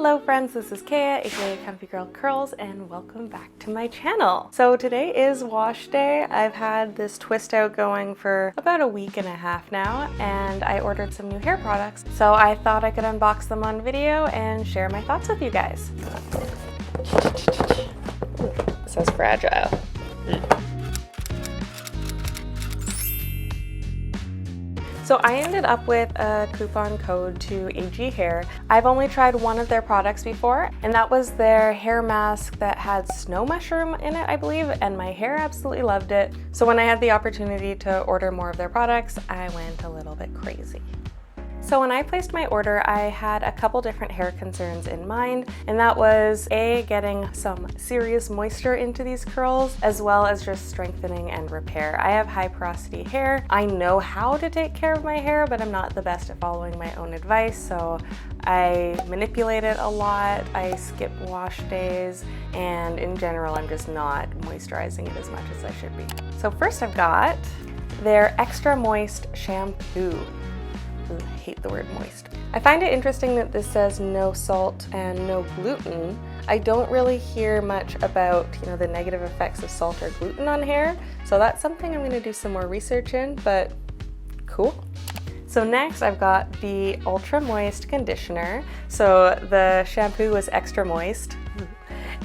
Hello friends, this is Kaya, aka Comfy Girl Curls, and welcome back to my channel. So today is wash day. I've had this twist out going for about a week and a half now, and I ordered some new hair products. So I thought I could unbox them on video and share my thoughts with you guys. This is fragile. So I ended up with a coupon code to AG Hair. I've only tried one of their products before, and that was their hair mask that had snow mushroom in it, I believe, and my hair absolutely loved it. So when I had the opportunity to order more of their products, I went a little bit crazy. So when I placed my order, I had a couple different hair concerns in mind, and that was A, getting some serious moisture into these curls, as well as just strengthening and repair. I have high porosity hair. I know how to take care of my hair, but I'm not the best at following my own advice, so I manipulate it a lot, I skip wash days, and in general, I'm just not moisturizing it as much as I should be. So first I've got their Extra Moist Shampoo. I hate the word moist. I find it interesting that this says no salt and no gluten. I don't really hear much about, the negative effects of salt or gluten on hair, so that's something I'm going to do some more research in, but cool. So next I've got the Ultra Moist conditioner. So the shampoo was extra moist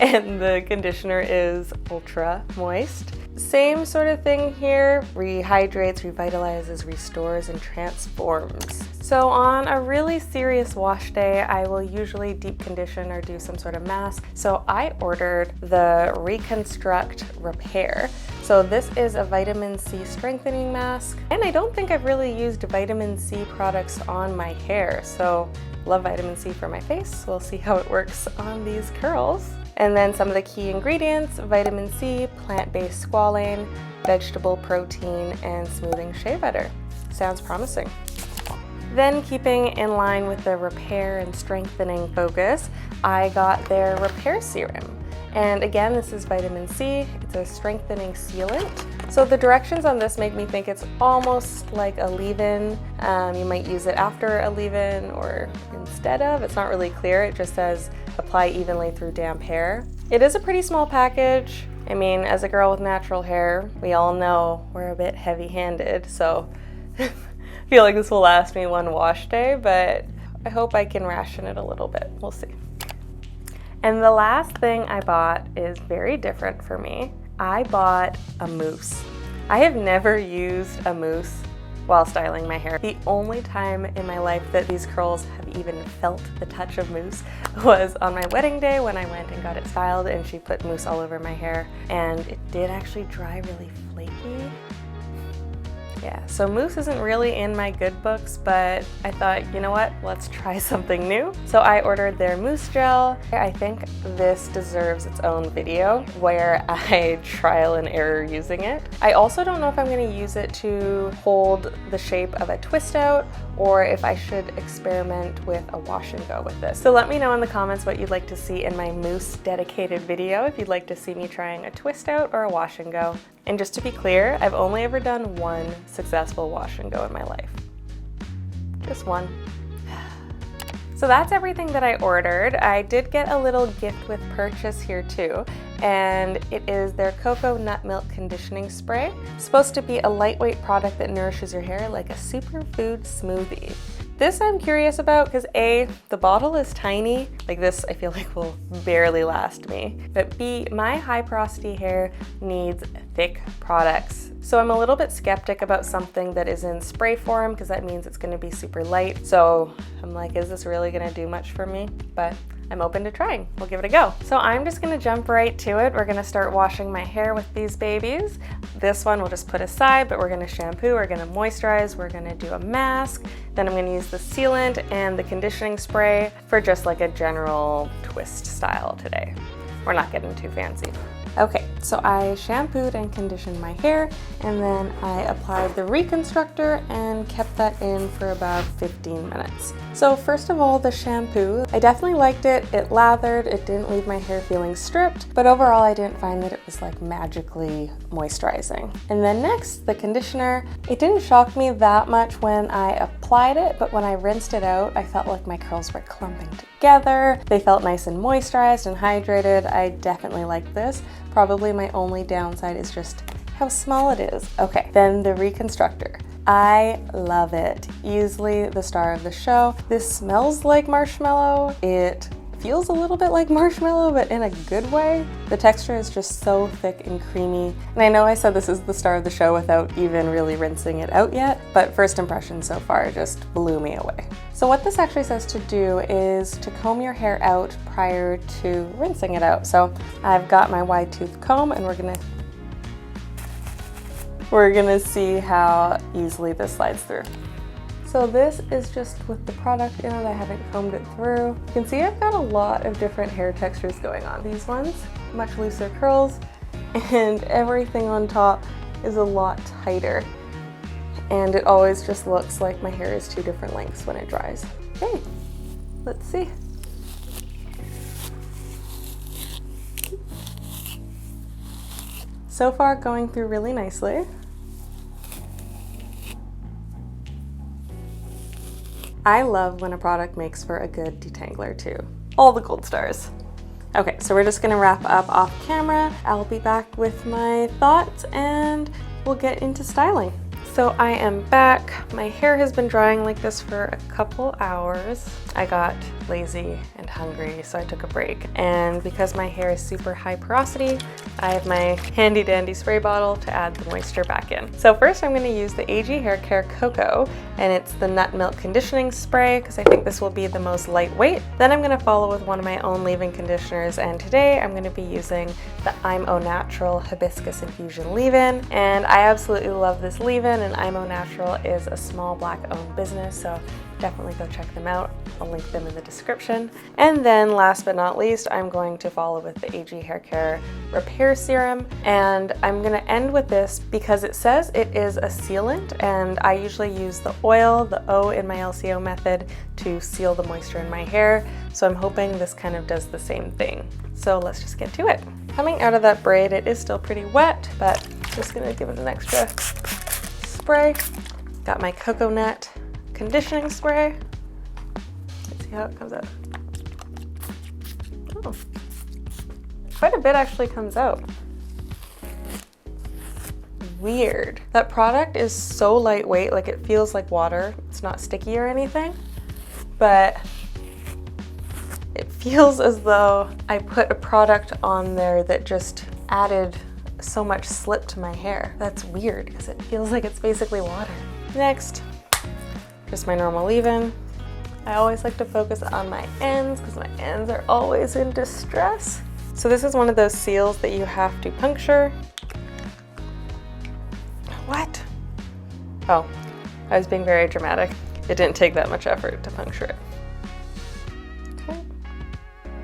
and the conditioner is ultra moist. Same sort of thing here, rehydrates, revitalizes, restores, and transforms. So on a really serious wash day, I will usually deep condition or do some sort of mask. So I ordered the Reconstruct Repair. So this is a vitamin C strengthening mask, and I don't think I've really used vitamin C products on my hair. So love vitamin C for my face. We'll see how it works on these curls. And then some of the key ingredients: vitamin C, plant-based squalane, vegetable protein, and smoothing shea butter. Sounds promising. Then, keeping in line with the repair and strengthening focus, I got their Repair Serum. And again, this is vitamin C. It's a strengthening sealant. So the directions on this make me think it's almost like a leave-in. You might use it after a leave-in or instead of. It's not really clear. It just says apply evenly through damp hair. It is a pretty small package. I mean, as a girl with natural hair, we all know we're a bit heavy-handed, so I feel like this will last me one wash day, but I hope I can ration it a little bit. We'll see. And the last thing I bought is very different for me. I bought a mousse. I have never used a mousse while styling my hair. The only time in my life that these curls have even felt the touch of mousse was on my wedding day when I went and got it styled and she put mousse all over my hair, and it did actually dry really flaky. Yeah, so mousse isn't really in my good books, but I thought, you know what, let's try something new. So I ordered their mousse gel. I think this deserves its own video where I trial and error using it. I also don't know if I'm going to use it to hold the shape of a twist out or if I should experiment with a wash and go with this. So let me know in the comments what you'd like to see in my mousse dedicated video, if you'd like to see me trying a twist out or a wash and go. And just to be clear, I've only ever done one successful wash and go in my life. Just one. So that's everything that I ordered. I did get a little gift with purchase here too, and it is their Cocoa Nut Milk Conditioning Spray. It's supposed to be a lightweight product that nourishes your hair like a superfood smoothie. This I'm curious about because A, the bottle is tiny, like this I feel like will barely last me, but B, my high porosity hair needs thick products. So I'm a little bit skeptic about something that is in spray form because that means it's going to be super light. So I'm like, is this really going to do much for me? But I'm open to trying. We'll give it a go. So I'm just gonna jump right to it. We're gonna start washing my hair with these babies. This one we'll just put aside, but we're gonna shampoo, we're gonna moisturize, we're gonna do a mask. Then I'm gonna use the sealant and the conditioning spray for just like a general twist style today. We're not getting too fancy. Okay, So I shampooed and conditioned my hair, and then I applied the Reconstructor and kept that in for about 15 minutes. So first of all, the shampoo, I definitely liked it. It lathered, it didn't leave my hair feeling stripped, but overall I didn't find that it was like magically moisturizing. And then next, the conditioner. It didn't shock me that much when I applied it, but when I rinsed it out, I felt like my curls were clumping together. They felt nice and moisturized and hydrated. I definitely like this. Probably my only downside is just how small it is. Okay, then the Reconstructor. I love it. Easily the star of the show. This smells like marshmallow. It feels a little bit like marshmallow, but in a good way. The texture is just so thick and creamy. And I know I said this is the star of the show without even really rinsing it out yet, but first impression so far just blew me away. So what this actually says to do is to comb your hair out prior to rinsing it out. So I've got my wide tooth comb, and we're gonna see how easily this slides through. So this is just with the product in it. I haven't combed it through. You can see I've got a lot of different hair textures going on. These ones, much looser curls, and everything on top is a lot tighter. And it always just looks like my hair is two different lengths when it dries. Okay, let's see. So far going through really nicely. I love when a product makes for a good detangler too. All the gold stars. Okay, so we're just gonna wrap up off camera. I'll be back with my thoughts and we'll get into styling. So I am back. My hair has been drying like this for a couple hours. I got lazy and hungry, so I took a break. And because my hair is super high porosity, I have my handy dandy spray bottle to add the moisture back in. So first I'm gonna use the AG Hair Care Cocoa, and it's the nut milk conditioning spray because I think this will be the most lightweight. Then I'm gonna follow with one of my own leave-in conditioners, and today I'm gonna be using the I'm Au Natural Hibiscus Infusion leave-in. And I absolutely love this leave-in, and I'm Au Natural is a small Black-owned business, so definitely go check them out. I'll link them in the description. And then last but not least, I'm going to follow with the AG Hair Care Repair Serum. And I'm gonna end with this because it says it is a sealant, and I usually use the oil, the O in my LCO method, to seal the moisture in my hair. So I'm hoping this kind of does the same thing. So let's just get to it. Coming out of that braid, it is still pretty wet, but just gonna give it an extra spray. Got my coconut conditioning spray. Let's see how it comes out. Oh, quite a bit actually comes out. Weird. That product is so lightweight, like it feels like water. It's not sticky or anything, but it feels as though I put a product on there that just added so much slip to my hair. That's weird because it feels like it's basically water. Next, just my normal leave-in. I always like to focus on my ends because my ends are always in distress. So this is one of those seals that you have to puncture. What? Oh, I was being very dramatic. It didn't take that much effort to puncture it. Okay.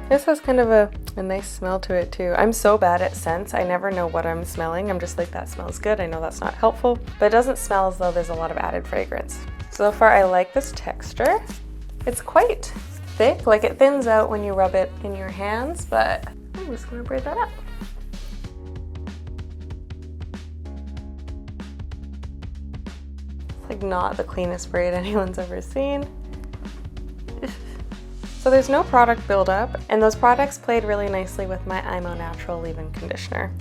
This has kind of a nice smell to it too. I'm so bad at scents. I never know what I'm smelling. I'm just like, that smells good. I know that's not helpful, but it doesn't smell as though there's a lot of added fragrance. So far, I like this texture. It's quite thick, like it thins out when you rub it in your hands, but I'm just gonna braid that up. It's like not the cleanest braid anyone's ever seen. So there's no product buildup, and those products played really nicely with my I'm Au Natural leave-in conditioner.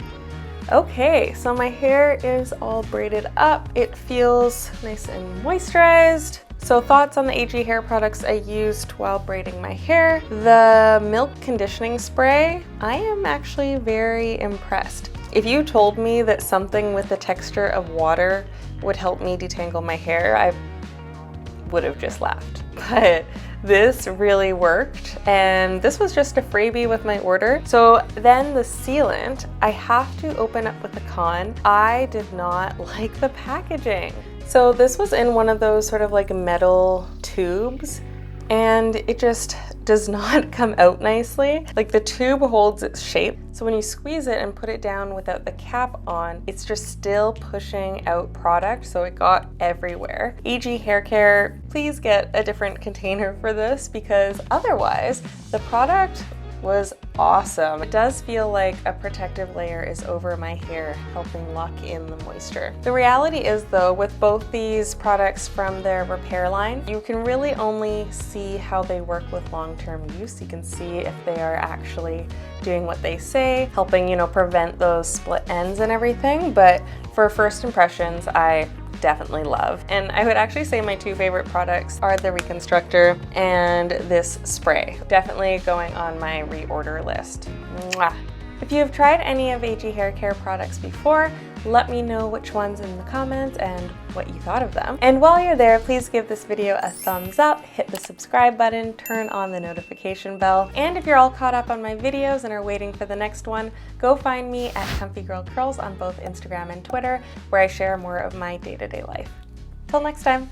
Okay, so my hair is all braided up. It feels nice and moisturized. So thoughts on the AG hair products I used while braiding my hair. The milk conditioning spray, I am actually very impressed. If you told me that something with the texture of water would help me detangle my hair, I would have just laughed. But this really worked, and this was just a freebie with my order. So then the sealant, I have to open up with a con. I did not like the packaging. So this was in one of those sort of like metal tubes, and it just does not come out nicely. Like the tube holds its shape, so when you squeeze it and put it down without the cap on, it's just still pushing out product, so it got everywhere. AG Hair Care, please get a different container for this, because otherwise the product was awesome. It does feel like a protective layer is over my hair, helping lock in the moisture. The reality is though, with both these products from their repair line, you can really only see how they work with long-term use. You can see if they are actually doing what they say, helping, prevent those split ends and everything. But for first impressions, I definitely love. And I would actually say my two favorite products are the Reconstructor and this spray. Definitely going on my reorder list. Mwah. If you have tried any of AG Hair Care products before, let me know which ones in the comments and what you thought of them. And while you're there, please give this video a thumbs up, hit the subscribe button, turn on the notification bell. And if you're all caught up on my videos and are waiting for the next one, go find me at Comfy Girl Curls on both Instagram and Twitter, where I share more of my day-to-day life. Till next time.